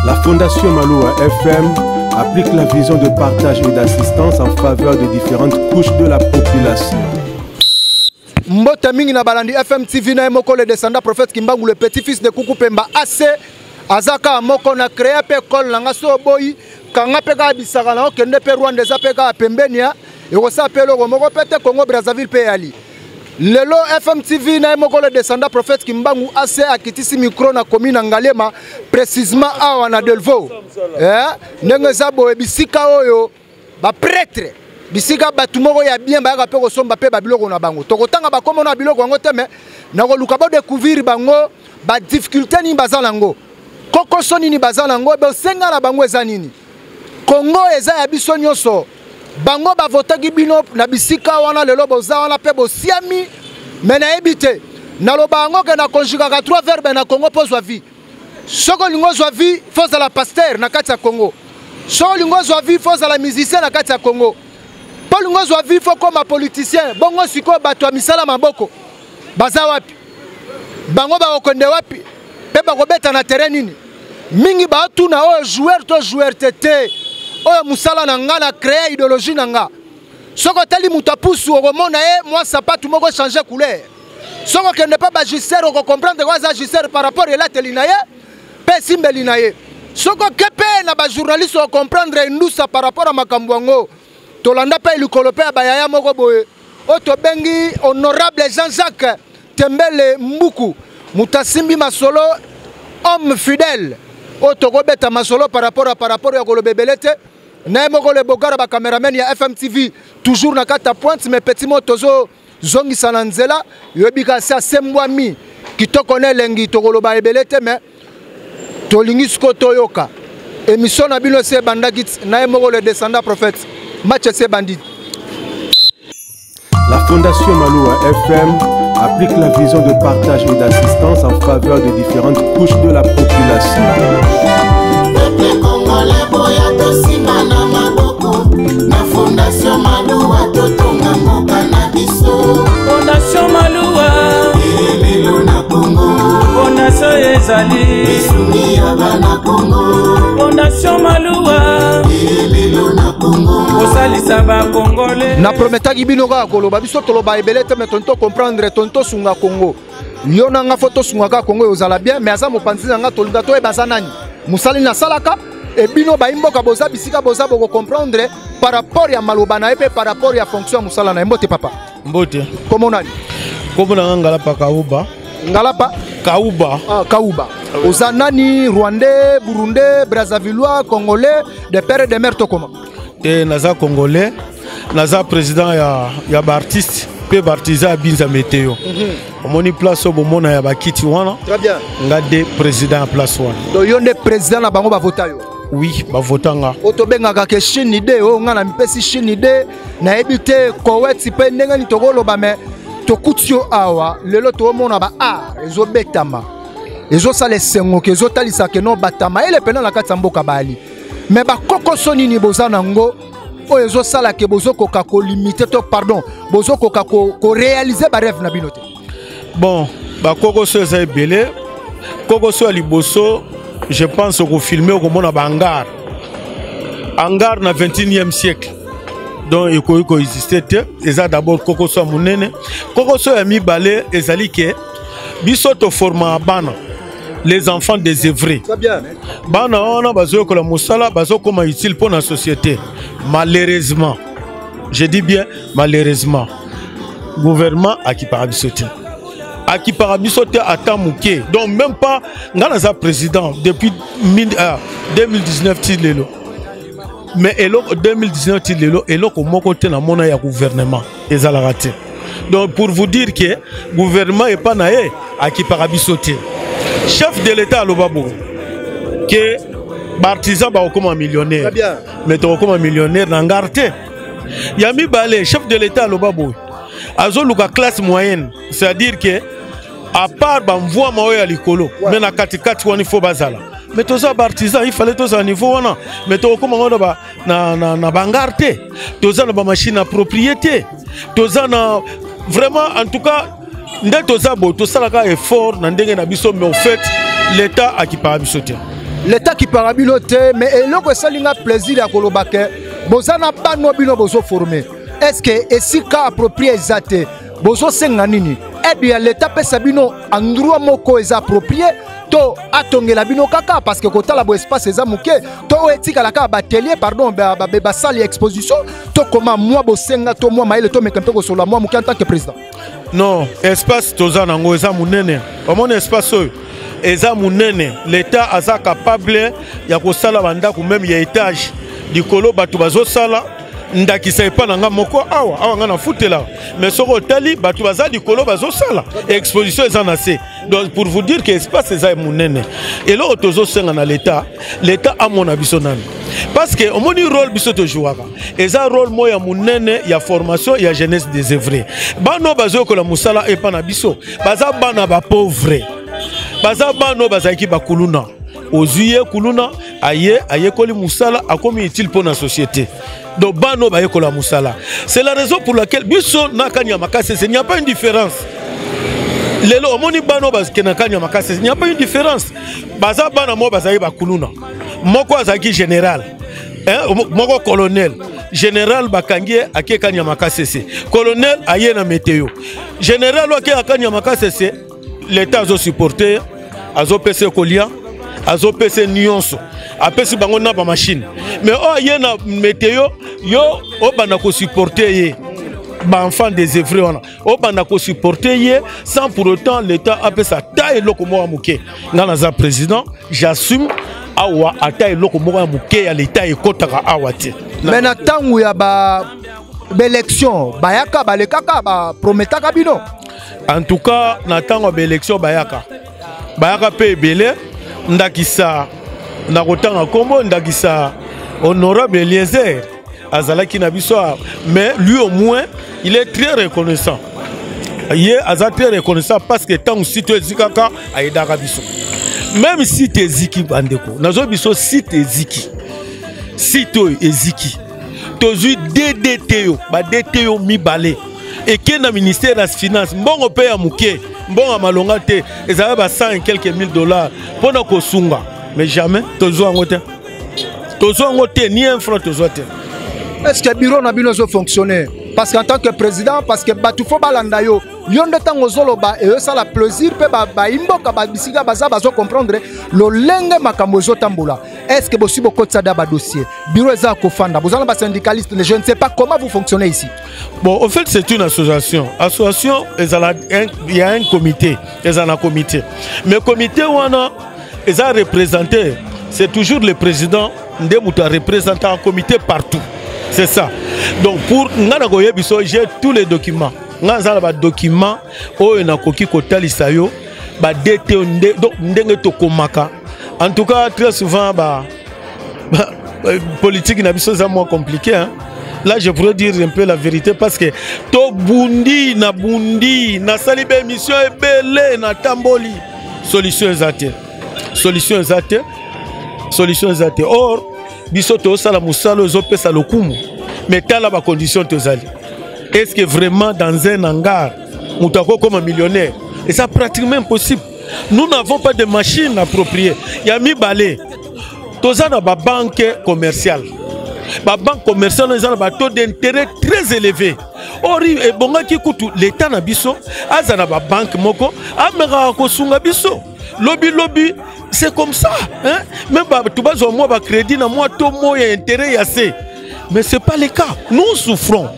La Fondation Maloua FM applique la vision de partage et d'assistance en faveur des différentes couches de la population. Mbota mingi na balandi FM TV na moko le descendant prophète Kimbangu le petit-fils de Kuku Pemba AC azaka moko na créé pe école nanga so boyi kanga pe ka bisaka na okende pe Rwanda za pe ka pembenia e ko sa pe loko moko pete Congo Brazzaville pe ali. Lelo FM TV na moko le descendant prophète Kimbangu AC akitisi micro na commune Ngalema précisément awa na Delvaux. Ndenge za boye bisika oyo ba prêtre bisika batu moko ya bien ba ka pe ko somba pe ba biloko na bango. Tokotanga ba komo na biloko ngo teme na ko luka ba découvrir bango ba difficulté ni bazalango. Koko soni ni bazalango be senga na bango eza nini. Congo eza ya biso nyoso. Bango ba votaki bino na bisika wana lelo boza wana pe bosiami mena ebité. Na lo bango ke na conjuga 3 verbes na Congo pozwa vie. Soko lingo zwa vie faut la pasteur na kati ya Congo. Soko lingo zwa vie faut la musicien na kati ya Congo. Paul Ngozo a vu comme un politicien. Bongo siko bato a misala maboko. Baza wapi. Bango ba okonde wapi. Pe ba kobeta na terrain nini. Mingi ba tuna o joueur to joueur tete. O musala na nga na créer idéologie na nga. Soko tali mutapusu o mona moi sapatu moko changer couleur. Soko kende pas ba justice o comprendre quoi ça justice par rapport à la telinaye. Pe simbelinaye. Soko kepe na ba journaliste o comprendre ndusa par rapport à makambo. Tolanda pa ilikolope bayaya moko boye oto bengi honorable Jean-Jacques Tembele Mbuku mutasimbi masolo homme fidèle oto kobeta masolo par rapport ya kolobebelete na moko le bogara ba cameraman ya FM TV toujours na kata pointe mais petit motozo zongi sananzela yobika sa sembwami kitoko ne lengi tokoloba ebelete mais tolingi sko toyoka émission na bino se bandakit na moko le descendant prophète. La Fondation Maloua FM applique la vision de partage et d'assistance en faveur des différentes couches de la population. Fondation Maloua Fondation Ezali Fondation Maloua na prometaki bino ka koloba biso toloba ebelete mais tonto comprendre tonto sunga Congo yona nga photo sunga ka Congo yozala bien mais aza mopanzi nga tolinga to ebasa nani musali na salaka e bino ba imboka boza bisika boza boko comprendre par rapport ya maloba na epe par rapport ya fonction musala na mbote papa mbote comment nani comme na Ngalapa Kauba Ngalapa Kauba Kauba Ozanani Rwandais Burundais Brazzavillois Congolais de père et de mère to comment te naza Congolais naza président ya ba artiste pe bartiza binza météo omoni place au bomona ya bakiti wana très bien ngade président place wana do yonde président na bango ba votayo oui ba votanga otobenga ke Chine idée o ngana mpesi Chine idée na ebité Koweït pe ndenga ni tokolo ba me tokutio awa lelo to mona ba ezo betama ezo sale sengo ke ezo talisa ke no batama ele pena na kati mboka bali mais ba kokoso nini bozana ngo o ezo sala ke bozo koka ko limiter to pardon bozo koka ko réaliser ba rêve na binote bon ba kokoso eza ebele kokoso ali boso je pense ko filmer ko mona ba hangar na 21e siècle donc il faut exister eza d'abord kokoso munene kokoso ya mibale ezali ke biso to forma bana les enfants des œuvrés. Bana ona bazo ko la musala bazo koma utile pour la société. Malheureusement, je dis bien malheureusement, gouvernement a qui parabisoté. A qui parabisoté à Tamouké. Donc même pas ngana président depuis 2019 tilelo. Mais elo 2019 tilelo elo ko moko te na mona ya gouvernement ezala raté. Donc pour vous dire que gouvernement est pas naé à qui parabisoté. Chef de l'État à l'Obabo, que Bartisan va comme un millionnaire, mais tu comme un millionnaire dans Garte. Yami Balé, chef de l'État à l'Obabo, Azoluka classe moyenne, c'est-à-dire que à part Bamvoa Maoya Likolo, mais na katikati wani fo bazala. Mais tous ça Bartisan, il fallait tous à niveau wana. Mais tu comme un na Bangarte, tous ça na machine à propriété, tous ça na vraiment en tout cas. Ndé tozabo, tosalaka effort, nandenge na biso, mais au fait, l'État a qui parabisoté. l'état qui parabilote mais eloko salinga plaisir ya kolobake bozana bano bino bozo former est-ce que esika approprié ezate bozo senga nini aide ya l'état pesa bino endroit moko eza approprié to atongela bino kaka parce que kotala bo espace eza muke to etika la ka batelier pardon ba salle exposition to comment moi bo senga to moi maile to mekampe ko solo moi muke en tant que président non espace tozana ngo eza munene omona espace oyo eza munene l'état aza capable ya kosala bandako même ya étage likolo bato bazosala ndakisa epa na nga moko awa nga na futela mais soko otali bato baza likolo bazosala exposition eza na se donc pour vous dire que espace eza munene eloko tozosenga na l'état amona biso nani parce que omoni rôle biso tojouaka eza rôle moya munene ya formation ya jeunesse des œuvres bano bazokola musala epa na biso baza bana ba pauvre baza bano bazaki bakuluna ozuye kuluna aye koli musala akomi utile pour la société donc bano baye kola musala c'est la raison pour laquelle biso nakanya makase il n'y a pas une différence lelo omoni bano bazke nakanya makase il n'y a pas une différence baza bana mo bazayi bakuluna moko azaki général moko colonel général bakangie ake kanya makase colonel aye na météo général ake akanya makase l'état azo supporter azo pese kolia azo pese nyonso apesi bango na ba machine mais aye na météo yo obana ko supporter ye ba enfant des œuvres wana obana ko supporter ye sans pour autant l'état apesa taille loko mo amuke ngana za président j'assume awa ataille loko mo amuke ya l'état ekotaka awati mais na tangu ya ba élection bayaka balekaka ba prometaka bino en tout cas na tango ba élection bayaka pe belé ndakisa na kotanga kombo ndakisa honorable Eliezer azalaki na biso mais lui au moins il est très reconnaissant aza très reconnaissant parce que tant site ezikaka aidaka biso même si teziki bandeko nazo biso site eziki site eziki tozui DDT yo ba DT yo mibale et que na ministère des finances mbongo pe ya muke mbongo malonga te ezaba ba 100 et quelques mille dollars pour na kosunga mais jamais tozo ngote ni un franc tozo te. Est-ce que le bureau na bino zo fonctionner parce qu'en tant que président parce que batu fo balanda yo yonde tango zoloba et ça la plaisir pe ba imboka ba bisika baza bazo comprendre lo lenge makambo zo tambola est-ce que possible kotsa da ba dossier bureau za ko fanda vous allez ba syndicaliste je ne sais pas comment vous fonctionnez ici. Bon au fait c'est une association il y a un comité mais comité wana ils ont représenté c'est toujours le président Ndemouta représenté un comité partout. C'est ça. Donc pour Nganagoye Biso, j'ai tous les documents. Ngazala ba documents o na koki kotalisa yo ba DT donc ndenge to komaka. En tout cas très souvent politique na biso c'est moins compliqué hein. Là je pourrais dire un peu la vérité parce que to bundi na salibe émission ebele na tamboli solution ezate. Or biso to sala musalo ezopesa lokumu mais tala ba condition tozali est-ce que vraiment dans un hangar mutako comme un millionnaire et ça pratiquement impossible. Nous n'avons pas de machines appropriées. Ya mibale tozana ba banque commerciale ils ont un taux d'intérêt très élevé. Or et bonga ki kutu l'état na biso azana ba banque moko amera ko sunga biso lobby c'est comme ça hein même tu vas au moins ba crédit na moi to moya intérêt assez mais c'est pas le cas. Nous souffrons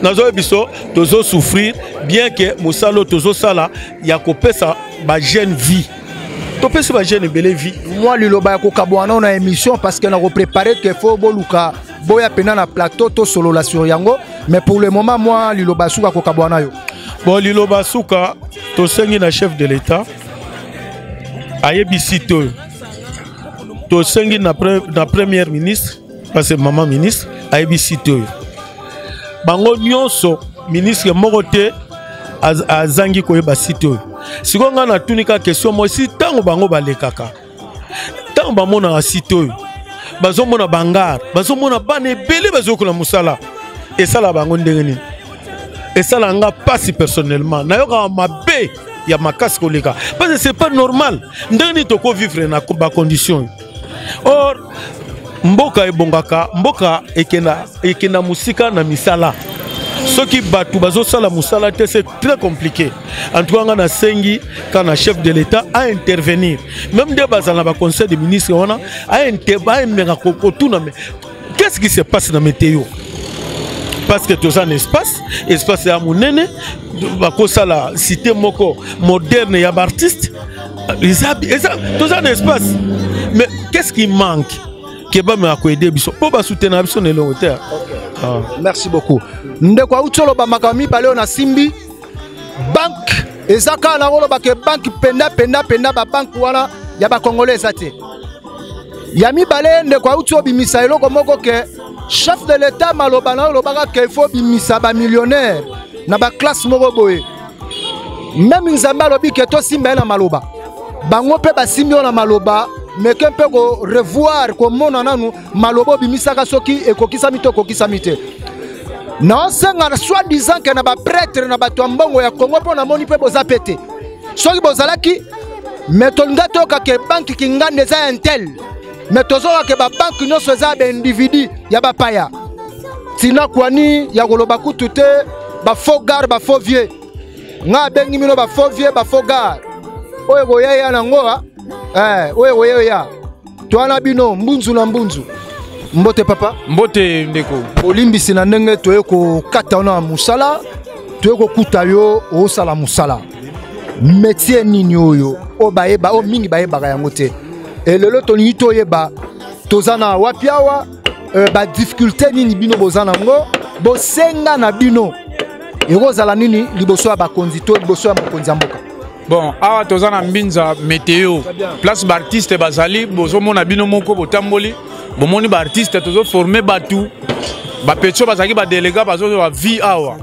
nazo biso tozo souffrir bien que musalo tozo sala ya kopesa ba jeune vie topesa ba jeune belle vie. Moi liloba ko kabwana na émission parce que na ko préparer que faut boluka boya pena na plateau to solo la sur yango mais pour le moment moi liloba suka ko kabwana yo bon liloba suka to sengi na chef de l'état ayebi to sengi na première ministre parce que maman ministre ayebi sito bango nyonso ministre mokote azangi koyeba sito sikonga na tunika question mo si tango bango balekaka tango bamona sito bazomona bangar bazomona bane belé bazokola musala et ça la bango ndenge nini et ça la nga passe personnellement nayoka mabe ya makasi koleka parce que c'est pas normal ndenge toko vivre na ba condition Or mboka ebongaka mboka ekena musika na misala. Ce qui batu bazo sala musala te, c'est très compliqué. En tout cas, on a sengi quand le chef de l'État à intervenir. Même des bazala ba conseil des ministres on a intervenir. Qu'est-ce qui se passe dans météo? Parce que tout ça un espace est à monene, bako sala cité moko moderne ya artiste. Tout ça un espace. Mais qu'est-ce qui manque? Qui va me aider biso pour ba soutenir biso ne l'auteur. Merci beaucoup. Ndeko utolo ba makami balé na simbi banque ezaka na rolo ba ke banque penda ba banque wana ya ba congolais zate. Yami balé ndeko utolo bimisa eloko moko ke chef de l'état maloba na lobaka ke faut bimisa ba millionnaire na ba classe moko boye. Même nzamba lobi ke to simba na maloba. Bango pe ba simbi na maloba. Mais qu'un peu revoir comment on a nous malobo bimisaka soki et kokisa mite. Non, c'est un soi-disant que na ba prêtre na ba tombongo ya Congo pour na moni pe boza pété. Soki bozalaki mais tonga toka ke banque ki ngande za intel. Mais tozoka ke ba banque no soza ba individu ya ba paya. Tina kwani ya koloba kutute ba faux gare ba faux vieux. Nga bengi mino ba faux vieux ba faux gare. Oye boya ya na ngoa. Oye ya. Toana bino mbunzu na mbunzu. Mbote papa. Mbote ndeko. Olimbisi na ndenge toye ko kata na musala, toye ko kuta yo o sala musala. Métier nini oyo o baeba o mingi baeba yango te. Et lelo toni toyeba tozana wapiawa ba difficulté nini bino bozana ngo bo senga na bino. Ekozala nini liboso ba konzito liboso ya mokonzi mboka. Bon, awa tozana mbinza météo. Place d'artiste bazali bozo mona bino moko botamboli. Bomoni ba artiste tozo former batu. Ba petcho bazaki ba délégat bazo ba vie awa.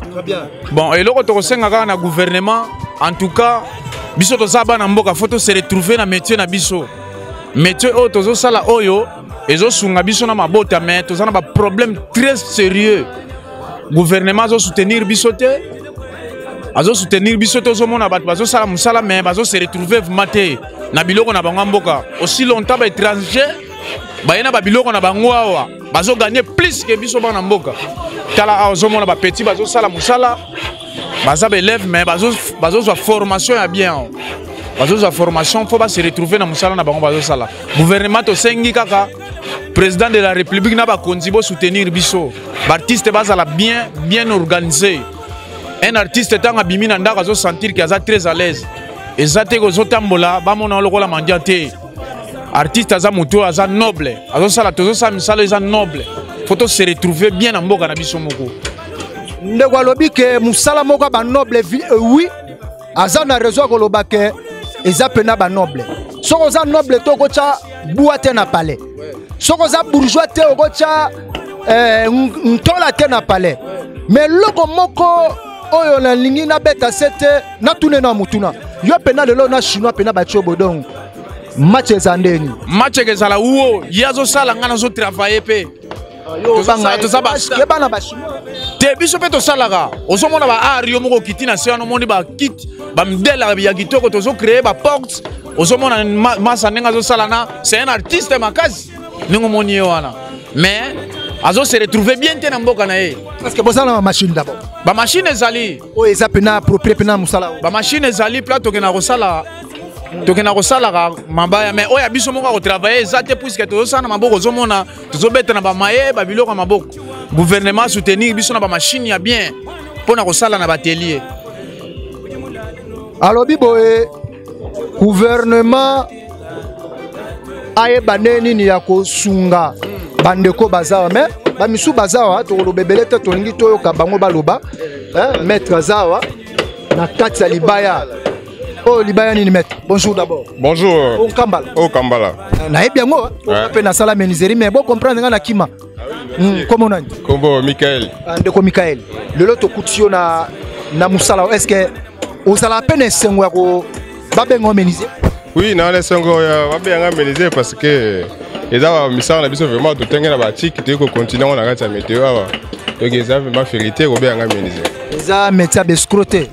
Bon, et loko to senga ka na gouvernement, en tout cas, biso to saba na mboka photo se retrouver na métier na biso. Métier o tozo sala oyo, ezo sunga biso na mabota mais tozana ba problème très sérieux. Gouvernement zo soutenir biso te. Azo soutenir biso tozo mona bat bazo sala musala mais bazo se retrouver maté na biloko na bango mboka. Aussi longtemps ba étranger bayena ba biloko na bango awa bazo gagner plus que biso bana mboka. Tala azo mona ba petit bazo sala musala baza ba élève mais bazo za formation ya bien. Bazo za formation faut ba se retrouver na musala na bango bazo sala. Gouvernement to sengi kaka président de la République na ba konzibo soutenir biso. Ba artiste bazala bien organisé. Un artiste tanga bimina ndaka zo sentir qu'il est très à l'aise. Et ça te ko tambola ba mona lokola mandiate. Artiste aza muto aza noble. Azo sala tozo sa misala aza noble. Faut se retrouver bien en mboka na biso moko. Ndeko lobi ke musala moko ba noble oui. Aza na raison ko loba ke eza pena ba noble. Soko za noble to ko cha buate na palais. Soko za bourgeois te ko cha ntola te na palais. Mais loko moko oyo na lingi na beta sete na tune na mutuna yo pena lelo na chinois pena ba chobodong match ezandeni match ezala uo yazo sala ngana zo travailler pe yo banga to sabasa ke bana ba chinois te biso pe to salaka ozomona ba ario moko kitina se no moni ba kit ba mdela ya kitoko to zo créer ba porte ozomona masa nenga zo sala na c'est un artiste makasi ningo moni wana mais azo se retrouver bien te na mboka na ye parce que bozana ma machine d'abord ba machine ezali o eza pena propre pena musala ba machine ezali plateau ke na rosala mabaya mais oya biso moko ko travailler ezate puisque to sana maboko zomona to beta na ba maye ba biloko maboko gouvernement soutenir biso na ba machine ya bien pona ko sala na ba atelier alobi boye gouvernement aye baneni ni ya ko sunga bandeko bazawa mais ba misu bazawa to lobebele te to ngi to yoka bango baloba maître zawa na kati ya libaya. Oh libaya ni maître. Bonjour d'abord. Bonjour. Au Kambala. Au Kambala. Na bien moi on appelle na sala menizeri mais bon comprendre nga na kima. Comment on dit? Kombo Michael. Ndeko Michael. Le loto kutio na musala est-ce que osala peine sengwa ko babengo menizeri? Oui, na le sengo ya babenga menizeri parce que eza misala na biso vraiment to tengena ba tiki te ko continuer on a kati ya météo awa. Donc eza vraiment vérité ko benga menizeri. Eza métier bescroté.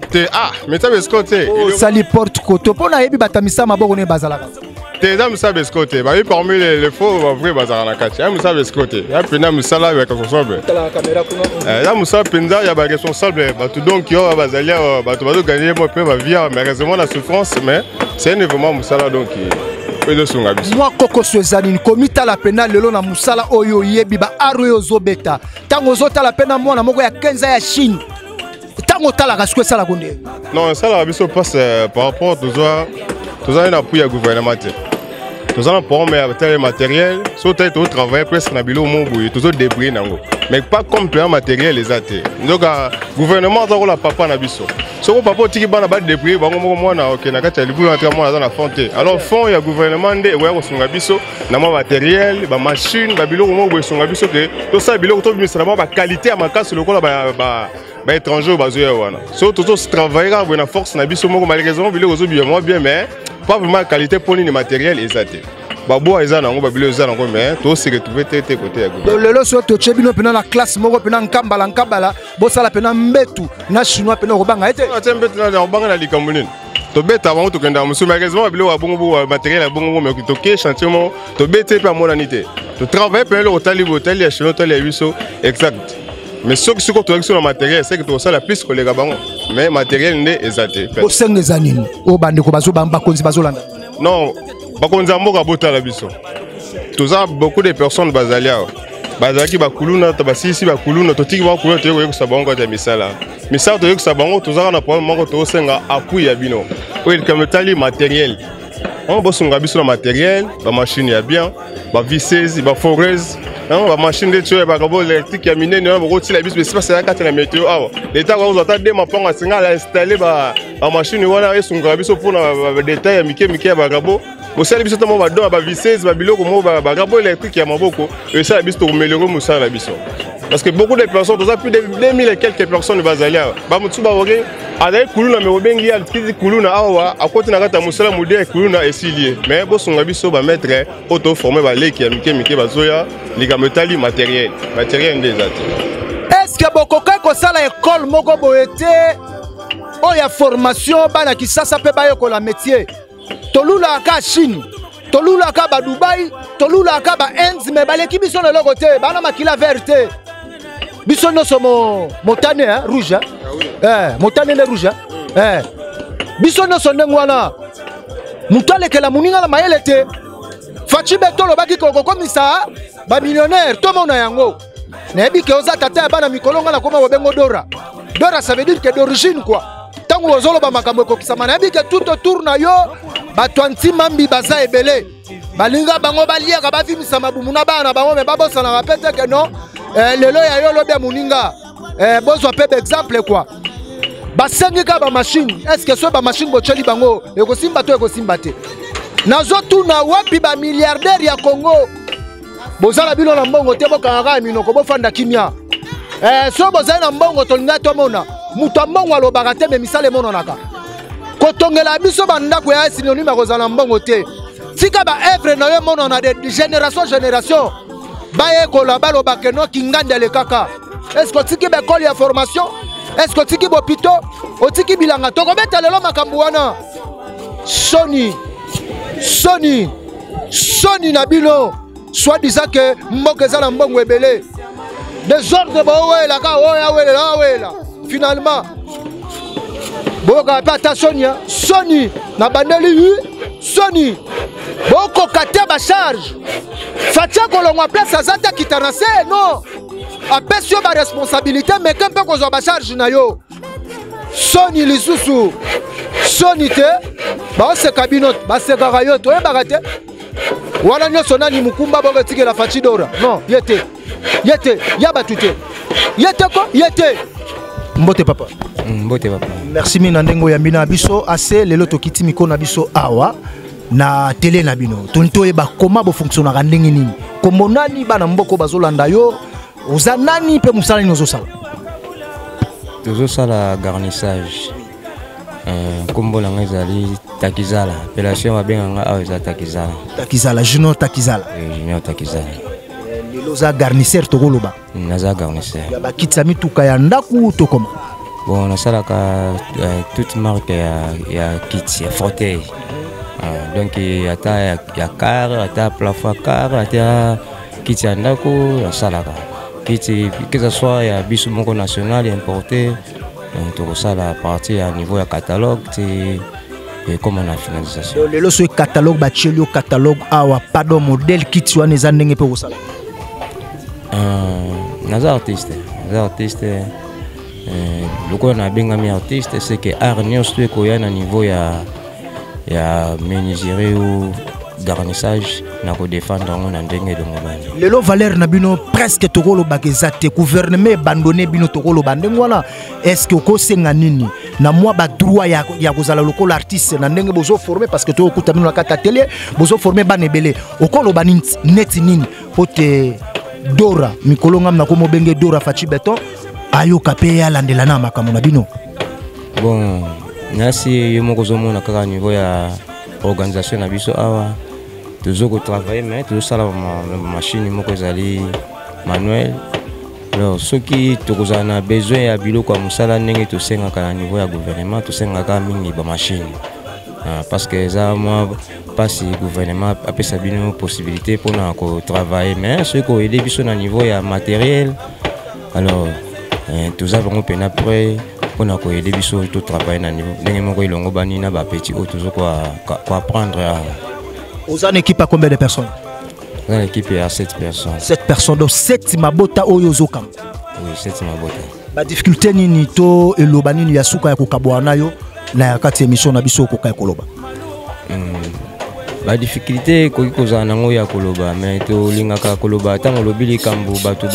Métier bescroté. Sali porte koto pona yebi batamisa maboko ne bazalaka. te za musala escoté ba oui parmi les faux ba vrai bazara na kati ya musala escoté ya pena musala avec responsable la caméra kuna ya musala penza ya ba responsable ba tout donc yo bazalia ba to bazo gagner mo pe ba via mais heureusement la souffrance mais c'est un événement musala donc moi koko swezani komita la pena lelo na musala oyo yebi ba aro yo zobeta tango zota la pena mwana moko ya 15 ya Chine tango tala ka swesa la konde non ça la biso passe par rapport tous un appui à gouvernement tous un pour mais matériel sauter tout travail presque na bilo mo boye tous débris nango mais pas complet matériel les athées donc gouvernement za ko la papa na biso so papa tiki bana ba débris bango moko mwana OK na kati ya libu na mwana za na fonte alors fond ya gouvernement nde wa ko sunga biso na ma matériel ba machine ba bilo mo boye sunga biso ke to ça bilo to bimisa ba qualité ya makasi lokola ba étranger bazoya wana so to travailler ba na force na biso moko malheureusement bilo zo bien moi bien mais pas vraiment qualité pour ni matériel exact babo eza nango babilo eza nango mais to se retrouver tete côté ya gouvernement lelo so to chebino pena na classe moko pena nkambala bosala pena mbetu na chinois pena ko banga ete ate mbetu na banga na likambo nini to beta bango to kenda musu malheureusement babilo wa bongo matériel ya bongo mais to ke chantier mo to bete pe monanité to travailler pe le hôtel ya chinois hôtel ya biso exact mais ce que tu as sur le matériel c'est que tu as la plus que les gabons mais matériel n'est exacté au 5 des années au bande ko bazo bamba konzi bazolanda non bakonza mboka bota la biso tous a beaucoup de personnes bazalia bazaki bakuluna to basisi bakuluna to tiki bakuluna to yeko sabango ta misala to yeko sabango tous a na problème moko to senga appui ya bino o il comme tali matériel on bosunga biso na matériel ba machine ya bien ba visseuse ba foreuse ba machine de tuer ba robot électrique ya minene na boko la biso mais c'est pas ça ka la météo ah l'état ko uzata de mapanga singa la installer ba machine wana esunga biso pour na détail ya mike ya ba robot mosala biso to mo ba do ba visseuse ba biloko mo ba robot électrique ya maboko et ça biso to améliorer mosala biso parce que beaucoup de personnes tous plus de 2000 et quelques personnes bazalia ba mutsu ba wore avec kuluna me obengi ya tiki kuluna awa akoti na kata musala mudé kuluna esilie mais bo songa biso ba mettre auto formé ba leki ya mike bazoya ligametali matériel des athées est-ce que bokoka ko sala école moko boete o ya formation bana kisasa pe ba yokola métier tolula ka Chine tolula ka ba Dubai tolula ka ba Inde mais baleki biso na lokote bana makila verte biso no somo motane rouge motane le rouge biso no sondengo wana mutale kela muninga la mayelete fachi betolo baki koko komisa ba millionnaire to mona yango na ebi ke oza tata bana mikolonga na koma bobengo dora ça veut dire que d'origine quoi tango ozolo ba makambo ko kisama na ebi ke tout autour na yo ba 20 mambi baza ebele balinga bango balia ka ba vimisa mabumu na bana bango me babosa na rapete que non lelo ya yo lobe muninga bozo pe exemple quoi basengi ka ba machine est-ce que so ba machine bocheli bango ekosimba to ekosimba te nazo tuna wapi ba milliardaire ya Congo bozala bino na mbongo te bokanga minoko bofanda kimia so bozala na mbongo tolinga to mona mutu mbongo alobaka te me misale mononaka kotongela biso bandako ya synonyme kozala mbongo te tika ba œuvre na yo monona de génération baye kola baloba ke no kingande le kaka est-ce que tiki be école ya formation est-ce que tiki bopito otiki bilanga to ko beta lelo makambu wana Sony na bino soit disant que mboke za na mbongo ebele désordre ba wela ka wela finalement boka pata Sony na bandeli Sony boko kate ba charge fatia kolongwa place azata kitanase non apesio ba responsabilité mais kempe ko ba charge na yo Sony lisusu Sony te ba se kabinot ba se karayo to e bagate wana nyoso nani mukumba boga tike la fachi dora non yete ya batute yete mbote papa merci mina ndengo ya mbina biso ase lelo tokiti miko na biso awa na télé na bino tonto eba koma bo fonctionnera ndenge nini kombo nani bana mboko bazolanda yo oza nani pe musala ni ozosala tozosala garnissage kombo na ngezali takizala appellation babenganga awa eza takizala junior takizala lelo za garnisseur tokoloba naza garnisseur ya bakitsa mituka ya ndaku to koma bon nasalaka toute marque ya kits ya fauteuil Donc ata ya car ata plafond car ata kiti ya ndako ya salaka kiti que ce soit ya biso moko national importé to sala partie à niveau ya catalogue et comme on a finalisation lelo so catalogue ba chelio catalogue awa pardon modèle kiti wana za ndenge pe ko sala naza artiste loko na benga mi artiste c'est que art nyonso ko ya na niveau ya menuiserie ou garnissage na ko défendre on ndenge de mobali lelo valeur na bino presque tokolo bakezate gouvernement abandonné bino tokolo bandenge wana est-ce que ko senga nini na moi ba droit ya kozala lokolo artiste na ndenge bozo former parce que to okuta bino na kata atelier bozo former ba nebele okolo ba net nini pote Dora mikolo ngam na ko mobenge Dora Fachi Beton ayo kapé ya landela na makambo na bino bon nasi yo moko zo mona kaka niveau ya organisation na biso awa toujours travailler mais toujours ça la machine moko ezali manuel alors ceux qui tozana besoin ya biloko ya musala ndenge to senga ka niveau ya gouvernement to senga ka mingi ba machine parce que ça moi pas si gouvernement a pesa bino possibilité pour na ko travailler mais ceux qui aider biso na niveau ya matériel alors tous avons peine après pour na ko aider biso to travailler na niveau ndenge moko ilongo bani na ba petit o toujours quoi apprendre à. Vous avez une équipe à combien de personnes? Dans l'équipe il y a 7 personnes. 7 personnes, donc 7 mabota oyozokam. Oui, 7 mabota. La difficulté ni to elobani ni yasuka ya kokabwana yo na kati émission na biso ko kay koloba. La difficulté ko kozana nango ya koloba mais to lingaka koloba tango lobili kambu batu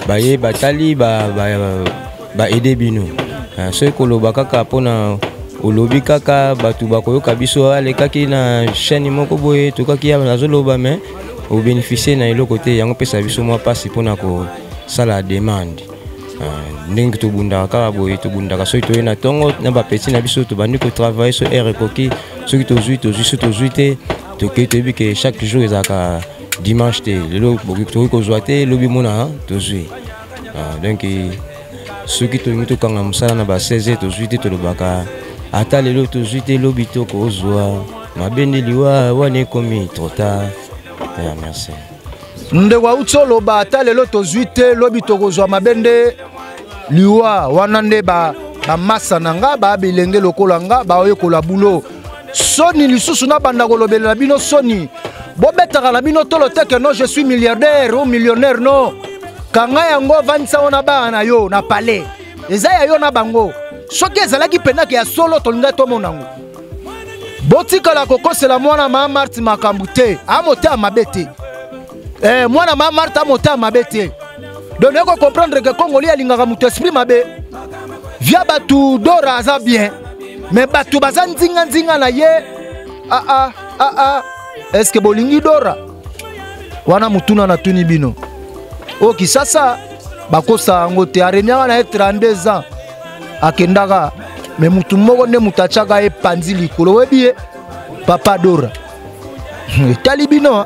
ba ye batali ba aider bino. Ce koloba kaka pona olobi kaka batu bakoyoka biso alekaki na chaîne moko boye tokaki ya nazoloba mais au bénéficier na eloko te yango pesa biso mwa pasi pona ko sala demande ndenge to bunda kaka boye to bunda so to na tongo na ba petit na biso to bandi ko travailler so ere koki so ki to zui te to ke to bi que chaque jour ezaka dimanche te lelo boki to ko zoate lobi mona to zui donc ceux qui to kanga musala na ba 16 to zui te to lobaka ata lelo tozwite lobi toko ozwa mabende liwa wane komi trop tard. Merci ndeko utso ba ata lelo tozwite lobi toko ozwa mabende liwa wana nde ba massa nanga ba bilenge lokola nga ba oyekola bulo soni lisusu na banda kolobela bino soni bobetaka na bino tolo teke non je suis milliardaire ou millionnaire non kanga yango vanisa ona ba na yo na palais eza ya yo na bango soki ezalaki penaki ya solo tolinga tomonango botikala kokosela mwana ma Marti makambu te amote amabe te mwana ma Marti amote amabe te donc eko comprendre que Congolais alingaka mutu esprit mabe via batu Dora aza bien mais batu baza nzinga na ye est-ce que bolingi Dora wana mutuna na tuni bino o kisasa bakosa ngote arenyanga na 32 ans akendaka me mutu moko nde mutachaka e panzi likolo webie papa Dora etali bino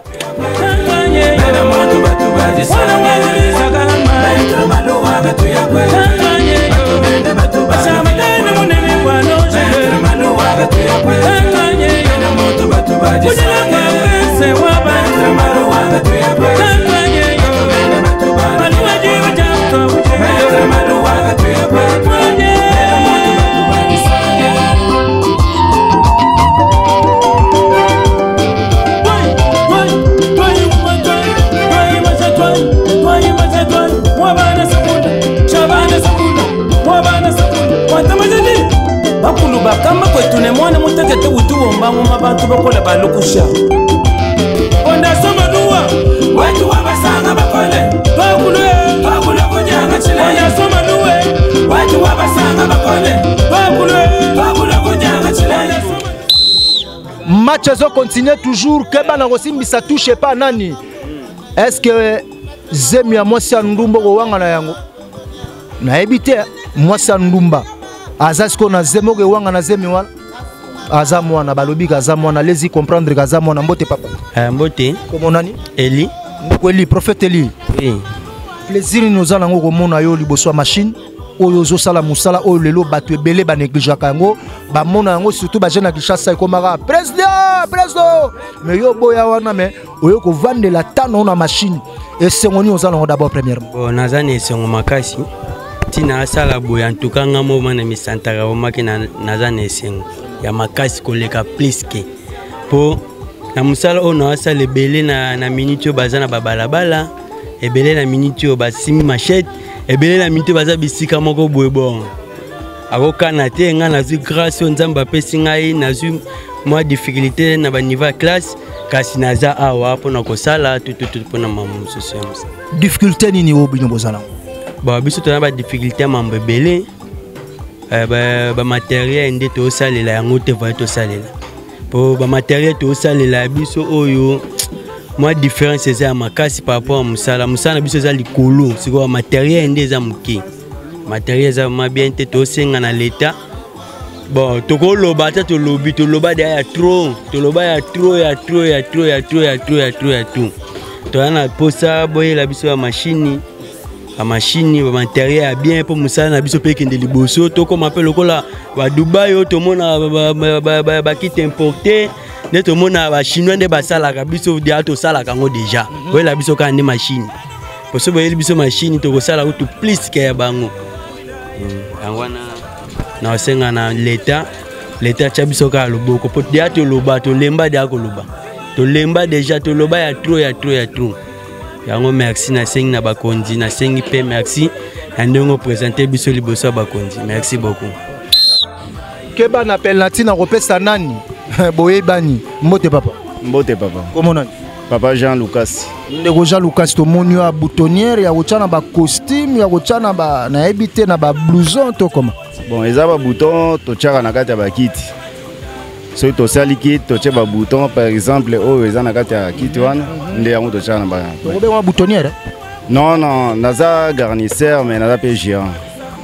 bakamba kwetune mwana mutekete utuwomba ngoma bantu bakola balokusha onda soma duwa watu wabasanga bakole bakule kunyanga chile onda soma duwe watu wabasanga bakole bakule kunyanga chile. Match zo continue toujours que bana kosimbisa touche pas nani est-ce que zemi ya mwasi ya ndumba ko wanga na yango na ebite mwasi ya ndumba azasko na zemo ke wanga na zemi wala aza mwana balobika aza mwana lezi comprendre que aza mwana mbote papa mbote comme nani Eli Eli prophète Eli oui plaisir nous allons ko mona yo liboso machine oyo zosala musala oyo lelo bato ebele ba négligeaka yango ba mona yango surtout ba jeune Kinshasa ekomaka président mais yo boya wana mais oyo ko vandela tano na machine et sengoni ozala d'abord premièrement bon nazane sengo makasi tina sala boya en tout cas ngamo mana misantaka omaki nazane sengo ya makasi koleka plus que po na musala ono asala ebele na minute yo bazana babalabala ebele na minute yo basimi machette ebele na minute baza bisika moko boye bon akokana te nga nazwi grâce nzamba pesi ngai nazwi mwa difficulté na ba niveau classe kasi naza awa pona kosala tout pona mamu social difficulté nini obino bozala ba biso tona ba difficulté mambo ebele ba matériel nde to salela yango te va to salela po ba matériel to salela biso oyo moi différence c'est à makasi par rapport à musala biso za likolo siko matériel nde za muki matériel za ma bien te to senga na l'état bon to ko loba ta to lobi to loba de ya trop to loba ya trop to ana posa boye la biso ya machine ba matériel bien pour musala na biso pe kende liboso to comme appelle lokola ba Dubai to mona ba kit importé ne to mona ba chinois nde basala ka biso dia to sala kango déjà boye la biso ka ndi machine poso boye biso machine to ko sala to plus que ya bango angwana na senga na l'état cha biso ka loboko po dia to loba to lemba dia ko loba to lemba déjà to loba ya trop yango merci na sengi na bakonzi na sengi pe merci andongo présenter biso liboso bakonzi merci beaucoup keba na appel natina kopesa nani boye bani mbote papa comment nani papa Jean Lucas ndeko Jean Lucas to monio a boutonnière ya kochana ba costume ya kochana ba na ebité na ba blouson to comment bon eza ba bouton to tchaka na kati ya bakiti so to sali kit to tche ba bouton par exemple oyo eza na kati ya kiti wana nde yango to tchaka na ba to be wa boutonnière non naza garnisseur mais naza pe géant.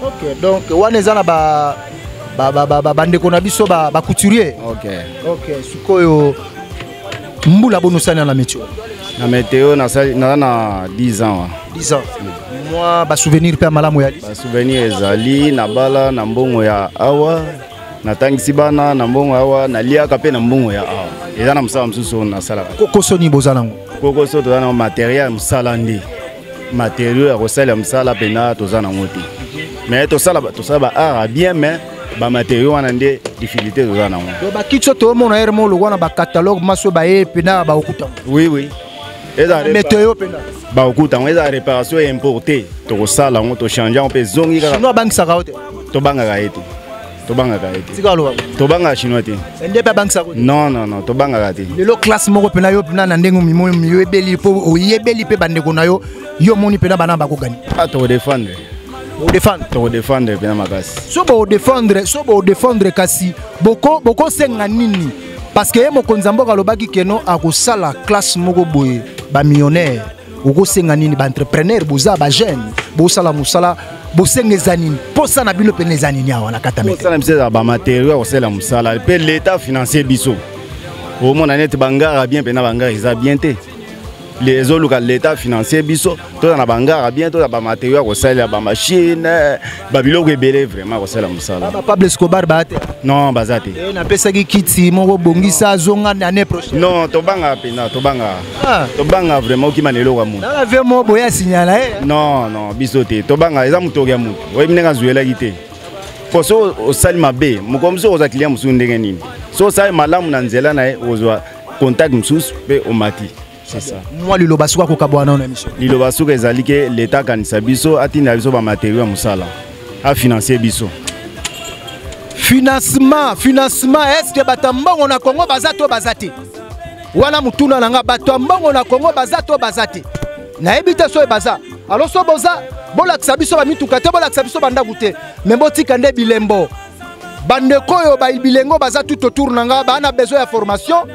OK donc wana eza na ba ndeko na biso ba couturier. OK sikoyo mbula bono sana na météo na météo na 10 ans 10 ans moi ba souvenir pe malamu ya ba souvenir ezali na bala na mbongo ya awa na tangisi bana na mbongo awa na liaka pe na mbongo ya awa eza na musala msusu na sala kokoso ni bozalango kokoso to na matériel musala ndi matériel ya kosala musala pena to zana ngoti mais to sala ba art bien mais ba matériel wana ndi difficulté to zana ngoti ba kitso to mona ermo lo wana ba catalogue maso ba e pena ba okuta oui eza météo pena ba okuta eza réparation importée to kosala ngo to changer on peut zongi kaka no bank saka hote to banga ka ete Tikalo to banga chinois te ende pa bank sako non to banga ka te lelo classe moko pena yo pena na ndengo mimo yo ebeli po oyebeli pe bandeko na yo moni pena bana ba ko gani to défendre pena makasi so bo défendre kasi boko senga nini parce que mo konzamboka lobaki keno akosala classe moko boye ba millionnaire oko senga nini ba entrepreneur boza ba jeune bosala musala bosenga nini posa na bilo pene zanini awa na kata meke posala mseza ba matériel osala musala pe l'état financier biso au mona net bangara bien pena bangara eza bien te les oluka l'état financier biso to na bangara bien to na ba matériel osala ba machine ba biloko ebele vraiment osala musala ba Pablo Escobar ba te non bazate na pesa ki kiti moko bongisa zonga na année prochaine non to banga pena to banga vraiment ki manelo kwa mu na ve mo boya signala non biso te to banga eza mutoki ya mutu oyi mnenga zuela kite poso osali mabe mukomso oza client musu ndenge nini so osali malamu na nzela na ozwa contact mususu pe omati. C'est ça. Moi liloba suka ko kabwana na émission. Liloba suka ezali ke l'état kanisa biso atina biso ba matériel musala a financer biso. Financement est-ce que batambongo na Congo bazato bazate. Wana mutuna nanga batambongo na Congo bazato bazate. Na ebite so baza. Alors so boza bolakisa biso ba mituka te bolakisa biso banda gute. Membo tika nde bilembo. Bandeko yo ba bilengo baza tout autour nanga ba na besoin de formation.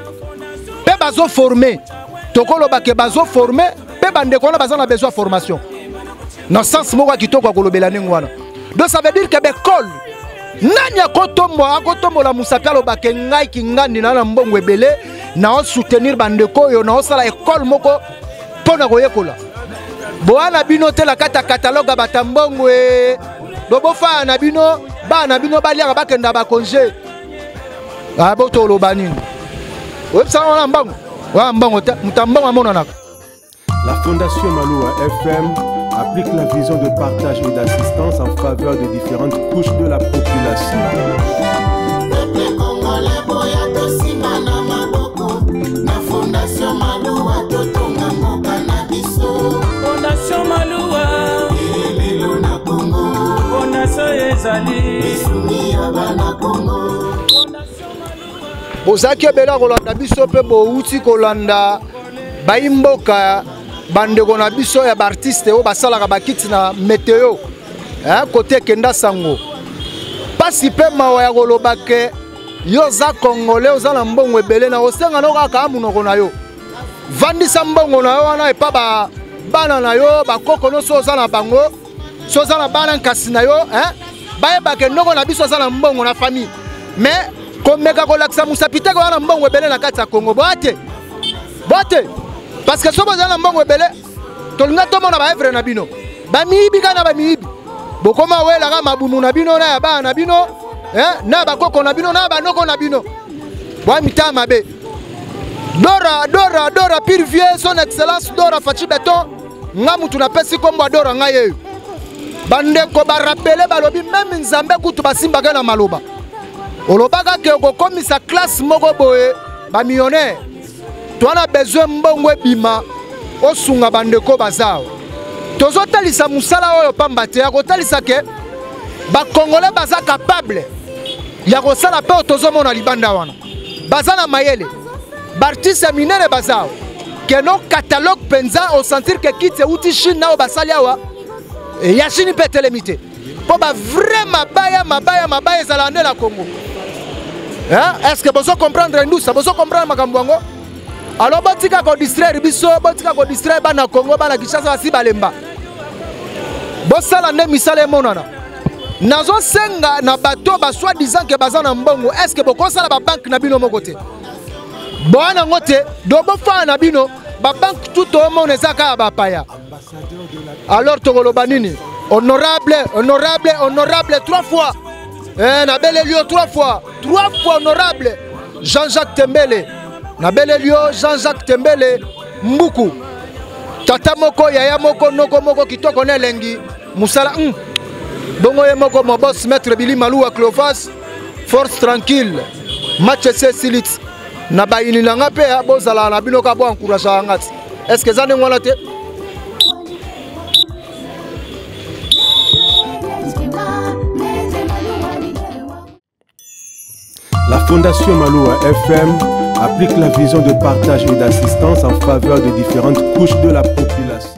Pe bazo former. Tokolo bake bazo former pe bandeko na baza na besoin de formation. Dans sens moko kitoko kolobela nengwana. Donc ça veut dire que l'école nani akotombo la musapia lo bake ngai kingandi na mbongo ebele na soutenir bandeko yo na osala école moko pona koyekola. Boana bino te la kata catalogue batambongo Bobo fa na bino balia bakenda ba congé. Ah boto lobanini. Websa wana mbango. Wa mbango mutambango amona naka. La Fondation Maloua FM applique la vision de partage et d'assistance en faveur des différentes couches de la population. Fondation Maloua Fondation ezali bozaki ebela kolanda biso mpe bouti kolanda bayimboka bandeko na biso ya baartiste oyo basalaka bakiti na meteo kote kenda sango pasi mpe mawa ya koloba ke yo oza kongole oza na mbongo ebele na osenga no kaka monoko na yo vandisa mbongo na yo wana epa bana na yo bakoko nyonso oza na bango so oza na bana nkasi na yo bayebake ndoko na biso oza na mbongo na famille mais komeka kolakisa musapiteke wana mbongo ebele na kati ya Congo boate parce que so boza na mbongo ebele tolinga tomona baevre na bino bamiyibi kana bamiyibi bokoma welaka mabumu na bino na ya bana na bino na bakoko na bino na banoko na bino bwa mitama mabe Dora Purvier, son excellence Dora Fachi Beton, nga mutu na pesi kombo Dora nga yeyo. Bandeko ba rappeler balobi même nzambe kutu basimba na maloba. Olobaka ke okomisa classe moko boye ba millionnaire. Toana besoin mbongo bima osunga bandeko bazao. Tozotalisa musala oyo pamba te akotalisa ke ba congolais baza capable ya kosala pe tozomona libanda wana. Baza na mayele. Bartiste minere bazao que non catalogue penza au sentir que quitte outi Chine na basali awa ya Chine peut limiter pour ba vraiment mabaya zalande la Congo est-ce que vous comprendre nous ça vous comprendre makambo ngo alors botika ko distraire biso botika ko distraire bana Congo bana Kinshasa basi balemba bosala ne misale monana nazo senga na bato ba soi disant que bazana mbongo est-ce que bokosala ba banque na bino mokote Boana ngote, dobo fa na bino, ba banque tout au monde ezaka ba paya. Alors tokolo banini, honorable, trois fois. Na belle lieu trois fois honorable. Jean-Jacques Tembele. Na belle lieu Jean-Jacques Tembele Mbuku. Tata moko yaya moko noko moko kitoko ne lengi. Musala bongo ye moko mo boss maître Billy Maloua Clovas. Force tranquille. Match Cécilit. Na bayini nanga pe bozala na bino ka bo encourager ngati est-ce que zane ngwana te La Fondation Maloua FM applique la vision de partage et d'assistance en faveur des différentes couches de la population.